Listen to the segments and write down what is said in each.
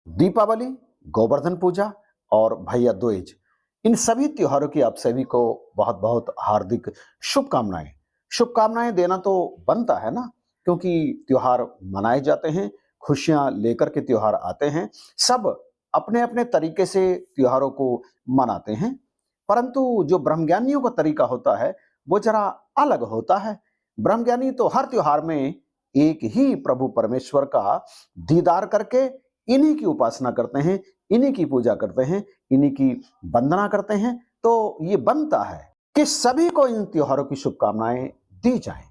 दीपावली, गोवर्धन पूजा और भैया दूज, इन सभी त्योहारों की आप सभी को बहुत-बहुत हार्दिक शुभकामनाएँ। शुभकामनाएँ देना तो बनता है ना, क्योंकि त्योहार मनाए जाते हैं, खुशियाँ लेकर के त्योहार आते हैं। सब अपने-अपने तरीके से त्योहारों को मनाते हैं, परंतु जो ब्रह्मज्ञानियों का तरीका होता है, वो ज़रा अलग होता है। ब्रह्मज्ञानी तो हर त्योहार में एक ही प्रभु परमेश्वर का दीदार करके इन्हीं की उपासना करते हैं, इन्हीं की पूजा करते हैं, इन्हीं की वंदना करते हैं। तो ये बनता है कि सभी को इन त्योहारों की शुभकामनाएं दी जाएं।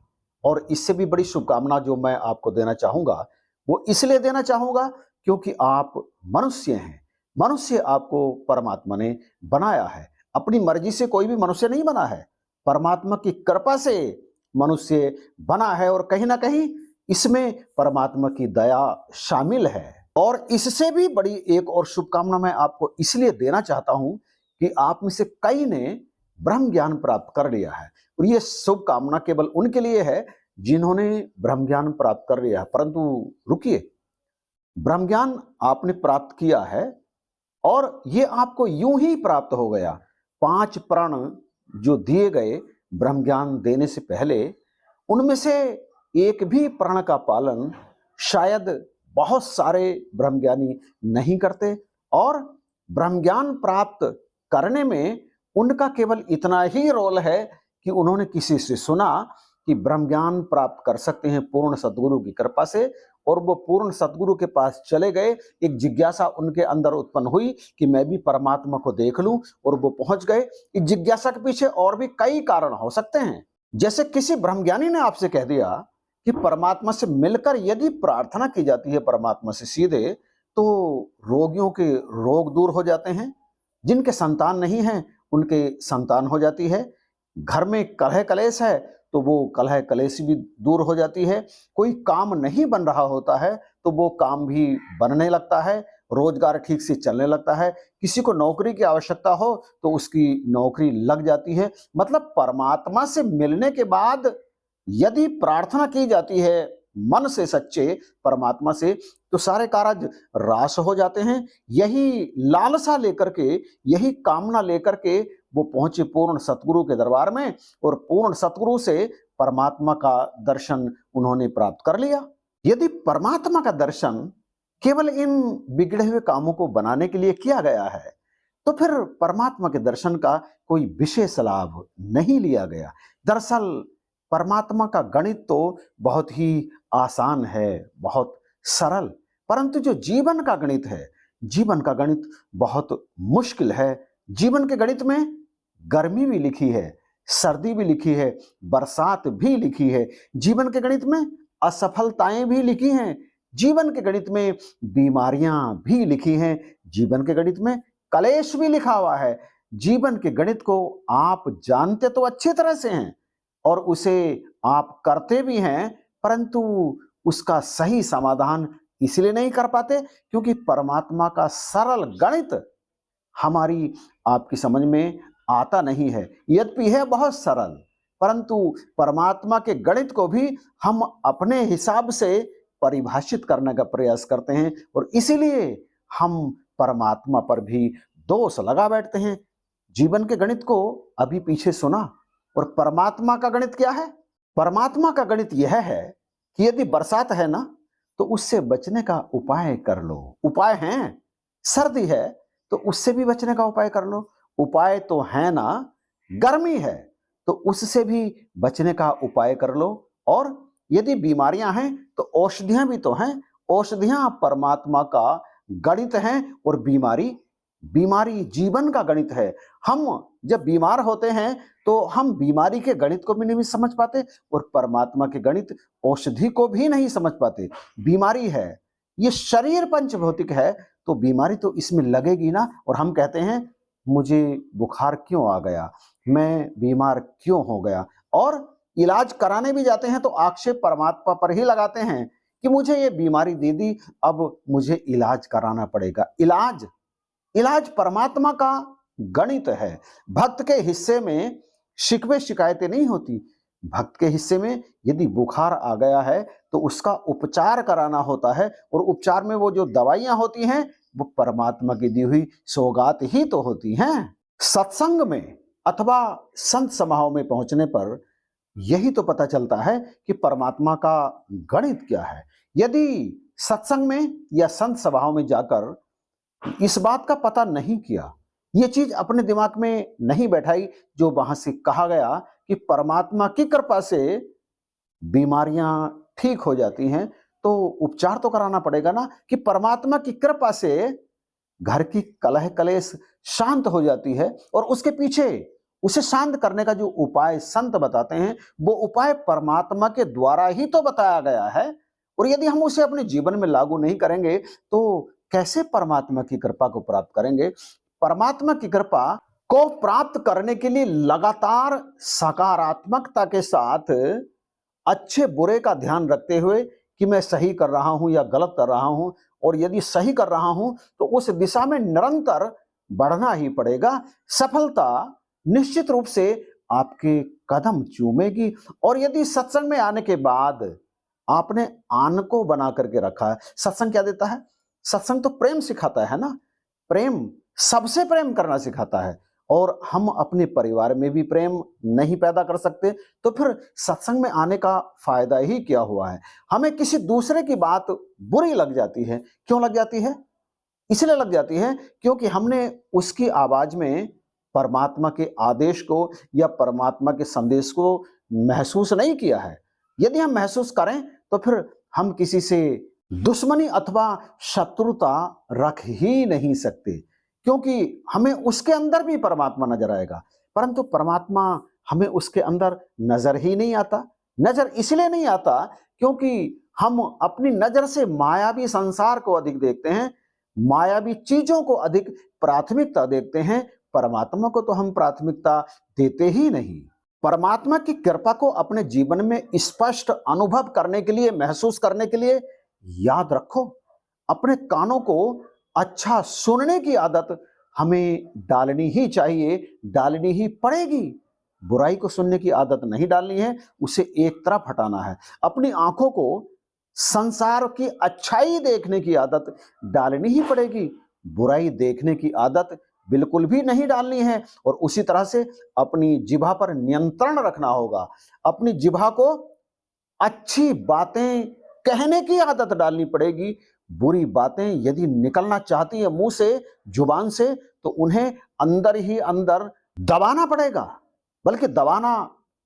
और इससे भी बड़ी शुभकामना जो मैं आपको देना चाहूंगा, वो इसलिए देना चाहूंगा क्योंकि आप मनुष्य हैं। मनुष्य आपको परमात्मा ने बनाया है। अपनी मर्जी से कोई भी मनुष्य नहीं बना है, परमात्मा की कृपा से मनुष्य बना है। और कहीं ना कहीं इसमें परमात्मा की दया शामिल है। और इससे भी बड़ी एक और शुभकामना मैं आपको इसलिए देना चाहता हूं कि आप में से कई ने ब्रह्म ज्ञान प्राप्त कर लिया है। और ये शुभकामना केवल उनके लिए है जिन्होंने ब्रह्म ज्ञान प्राप्त कर लिया है। परंतु रुकिए, ब्रह्म ज्ञान आपने प्राप्त किया है और ये आपको यूं ही प्राप्त हो गया। 5 प्रण जो दिए गए ब्रह्म ज्ञान देने से पहले, उनमें से एक भी प्रण का पालन शायद बहुत सारे ब्रह्मज्ञानी नहीं करते। और ब्रह्म ज्ञान प्राप्त करने में उनका केवल इतना ही रोल है कि उन्होंने किसी से सुना कि ब्रह्म ज्ञान प्राप्त कर सकते हैं पूर्ण सद्गुरु की कृपा से, और वो पूर्ण सद्गुरु के पास चले गए। एक जिज्ञासा उनके अंदर उत्पन्न हुई कि मैं भी परमात्मा को देख लूं, और वो पहुंच गए। इस जिज्ञासा के पीछे और भी कई कारण हो सकते हैं। जैसे किसी ब्रह्मज्ञानी ने आपसे कह दिया कि परमात्मा से मिलकर यदि प्रार्थना की जाती है परमात्मा से सीधे, तो रोगियों के रोग दूर हो जाते हैं, जिनके संतान नहीं है उनके संतान हो जाती है, घर में कलह कलेश है तो वो कलह कलेश भी दूर हो जाती है, कोई काम नहीं बन रहा होता है तो वो काम भी बनने लगता है, रोजगार ठीक से चलने लगता है, किसी को नौकरी की आवश्यकता हो तो उसकी नौकरी लग जाती है। मतलब परमात्मा से मिलने के बाद यदि प्रार्थना की जाती है मन से सच्चे परमात्मा से, तो सारे कार्य रास हो जाते हैं। यही लालसा लेकर के, यही कामना लेकर के वो पहुंचे पूर्ण सतगुरु के दरबार में, और पूर्ण सतगुरु से परमात्मा का दर्शन उन्होंने प्राप्त कर लिया। यदि परमात्मा का दर्शन केवल इन बिगड़े हुए कामों को बनाने के लिए किया गया है, तो फिर परमात्मा के दर्शन का कोई विशेष लाभ नहीं लिया गया। दरअसल परमात्मा का गणित तो बहुत ही आसान है, बहुत सरल, परंतु जो जीवन का गणित है, जीवन का गणित बहुत मुश्किल है। जीवन के गणित में गर्मी भी लिखी है, सर्दी भी लिखी है, बरसात भी लिखी है। जीवन के गणित में असफलताएं भी लिखी हैं, जीवन के गणित में बीमारियां भी लिखी हैं, जीवन के गणित में कलेश भी लिखा हुआ है। जीवन के गणित को आप जानते तो अच्छी तरह से हैं और उसे आप करते भी हैं, परंतु उसका सही समाधान इसलिए नहीं कर पाते क्योंकि परमात्मा का सरल गणित हमारी आपकी समझ में आता नहीं है। यद्यपि है बहुत सरल, परंतु परमात्मा के गणित को भी हम अपने हिसाब से परिभाषित करने का प्रयास करते हैं, और इसीलिए हम परमात्मा पर भी दोष लगा बैठते हैं। जीवन के गणित को अभी पीछे सुना, और परमात्मा का गणित क्या है? परमात्मा का गणित यह है कि यदि बरसात है ना, तो उससे बचने का उपाय कर लो। उपाय हैं। सर्दी है तो उससे भी बचने का उपाय कर लो। उपाय तो है ना। गर्मी है तो उससे भी बचने का उपाय कर लो। और यदि बीमारियां हैं तो औषधियां भी तो हैं। औषधियां परमात्मा का गणित हैं, और बीमारी जीवन का गणित है। हम जब बीमार होते हैं तो हम बीमारी के गणित को भी नहीं समझ पाते, और परमात्मा के गणित औषधि को भी नहीं समझ पाते। बीमारी है, ये शरीर पंचभौतिक है, तो बीमारी तो इसमें लगेगी ना। और हम कहते हैं मुझे बुखार क्यों आ गया, मैं बीमार क्यों हो गया, और इलाज कराने भी जाते हैं तो आक्षेप परमात्मा पर ही लगाते हैं कि मुझे ये बीमारी दे दी, अब मुझे इलाज कराना पड़ेगा। इलाज परमात्मा का गणित है। भक्त के हिस्से में शिकवे शिकायतें नहीं होती। भक्त के हिस्से में यदि बुखार आ गया है तो उसका उपचार कराना होता है, और उपचार में वो जो दवाइयां होती हैं वो परमात्मा की दी हुई सौगात ही तो होती हैं। सत्संग में अथवा संत समाओं में पहुंचने पर यही तो पता चलता है कि परमात्मा का गणित क्या है। यदि सत्संग में या संत सभाओं में जाकर इस बात का पता नहीं किया, ये चीज अपने दिमाग में नहीं बैठाई जो वहां से कहा गया कि परमात्मा की कृपा से बीमारियां ठीक हो जाती हैं, तो उपचार तो कराना पड़ेगा ना। कि परमात्मा की कृपा से घर की कलह कलेश शांत हो जाती है और उसके पीछे उसे शांत करने का जो उपाय संत बताते हैं, वो उपाय परमात्मा के द्वारा ही तो बताया गया है। और यदि हम उसे अपने जीवन में लागू नहीं करेंगे तो कैसे परमात्मा की कृपा को प्राप्त करेंगे। परमात्मा की कृपा को प्राप्त करने के लिए लगातार सकारात्मकता के साथ अच्छे बुरे का ध्यान रखते हुए कि मैं सही कर रहा हूं या गलत कर रहा हूं, और यदि सही कर रहा हूं तो उस दिशा में निरंतर बढ़ना ही पड़ेगा। सफलता निश्चित रूप से आपके कदम चूमेगी। और यदि सत्संग में आने के बाद आपने आन को बना करके रखा है, सत्संग क्या देता है? सत्संग तो प्रेम सिखाता है ना। प्रेम, सबसे प्रेम करना सिखाता है। और हम अपने परिवार में भी प्रेम नहीं पैदा कर सकते तो फिर सत्संग में आने का फायदा ही क्या हुआ है। हमें किसी दूसरे की बात बुरी लग जाती है। क्यों लग जाती है? इसलिए लग जाती है क्योंकि हमने उसकी आवाज में परमात्मा के आदेश को या परमात्मा के संदेश को महसूस नहीं किया है। यदि हम महसूस करें तो फिर हम किसी से दुश्मनी अथवा शत्रुता रख ही नहीं सकते, क्योंकि हमें उसके अंदर भी परमात्मा नजर आएगा, परंतु परमात्मा हमें उसके अंदर नजर ही नहीं आता। नजर इसलिए नहीं आता क्योंकि हम अपनी नजर से मायावी संसार को अधिक देखते हैं, मायावी चीजों को अधिक प्राथमिकता देखते हैं। परमात्मा को तो हम प्राथमिकता देते ही नहीं। परमात्मा की कृपा को अपने जीवन में स्पष्ट अनुभव करने के लिए, महसूस करने के लिए याद रखो, अपने कानों को अच्छा सुनने की आदत हमें डालनी ही चाहिए, डालनी ही पड़ेगी। बुराई को सुनने की आदत नहीं डालनी है, उसे एक तरफ हटाना है। अपनी आंखों को संसार की अच्छाई देखने की आदत डालनी ही पड़ेगी, बुराई देखने की आदत बिल्कुल भी नहीं डालनी है। और उसी तरह से अपनी जिह्वा पर नियंत्रण रखना होगा। अपनी जिह्वा को अच्छी बातें कहने की आदत डालनी पड़ेगी। बुरी बातें यदि निकलना चाहती है मुंह से, जुबान से, तो उन्हें अंदर ही अंदर दबाना पड़ेगा। बल्कि दबाना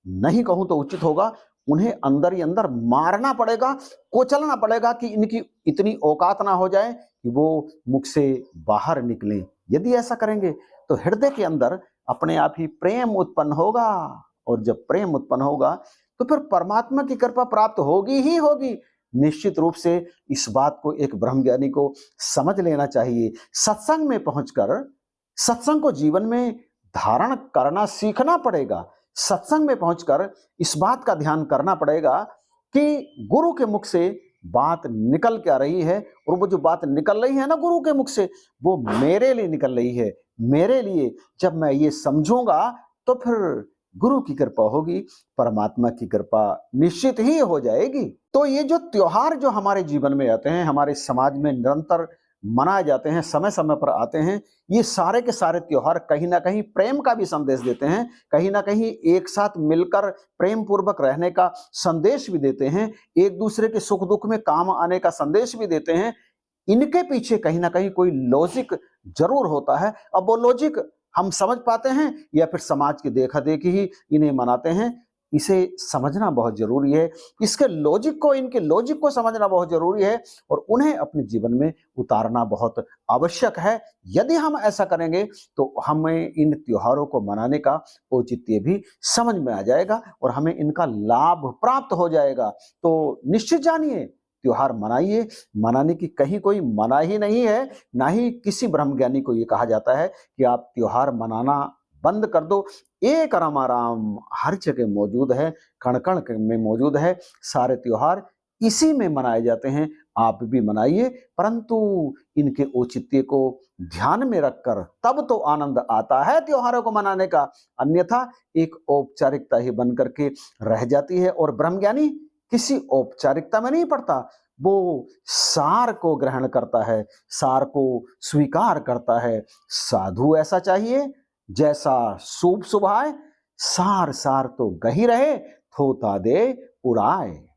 नहीं कहूं तो उचित होगा, उन्हें अंदर ही अंदर मारना पड़ेगा, कोचलना पड़ेगा कि इनकी इतनी औकात ना हो जाए कि वो मुख से बाहर निकलें। यदि ऐसा करेंगे तो हृदय के अंदर अपने आप ही प्रेम उत्पन्न होगा, और जब प्रेम उत्पन्न होगा तो फिर परमात्मा की कृपा प्राप्त होगी ही होगी। निश्चित रूप से इस बात को एक ब्रह्मज्ञानी को समझ लेना चाहिए। सत्संग में पहुंचकर सत्संग को जीवन में धारण करना सीखना पड़ेगा। सत्संग में पहुंचकर इस बात का ध्यान करना पड़ेगा कि गुरु के मुख से बात निकल क्या रही है, और वो जो बात निकल रही है ना गुरु के मुख से, वो मेरे लिए निकल रही है, मेरे लिए। जब मैं ये समझूंगा तो फिर गुरु की कृपा होगी, परमात्मा की कृपा निश्चित ही हो जाएगी। तो ये जो त्योहार जो हमारे जीवन में आते हैं, हमारे समाज में निरंतर मनाए जाते हैं, समय समय पर आते हैं, ये सारे के सारे त्योहार कहीं ना कहीं प्रेम का भी संदेश देते हैं, कहीं ना कहीं एक साथ मिलकर प्रेम पूर्वक रहने का संदेश भी देते हैं, एक दूसरे के सुख दुख में काम आने का संदेश भी देते हैं। इनके पीछे कहीं ना कहीं कोई लॉजिक जरूर होता है। अब वो लॉजिक हम समझ पाते हैं या फिर समाज की देखा देखी ही इन्हें मनाते हैं, इसे समझना बहुत जरूरी है। इसके लॉजिक को, इनके लॉजिक को समझना बहुत जरूरी है और उन्हें अपने जीवन में उतारना बहुत आवश्यक है। यदि हम ऐसा करेंगे तो हमें इन त्योहारों को मनाने का औचित्य भी समझ में आ जाएगा और हमें इनका लाभ प्राप्त हो जाएगा। तो निश्चित जानिए, त्योहार मनाइए। मनाने की कहीं कोई मना ही नहीं है, ना ही किसी ब्रह्मज्ञानी को ये कहा जाता है कि आप त्योहार मनाना बंद कर दो। एक रामाराम हर जगह मौजूद है, कण कण में मौजूद है। सारे त्योहार इसी में मनाए जाते हैं, आप भी मनाइए, परंतु इनके औचित्य को ध्यान में रखकर, तब तो आनंद आता है त्योहारों को मनाने का। अन्यथा एक औपचारिकता ही बन करके रह जाती है और ब्रह्मज्ञानी किसी औपचारिकता में नहीं पड़ता, वो सार को ग्रहण करता है, सार को स्वीकार करता है। साधु ऐसा चाहिए जैसा सूप सुभाए, सार सार तो गही रहे, थोता दे उड़ाए।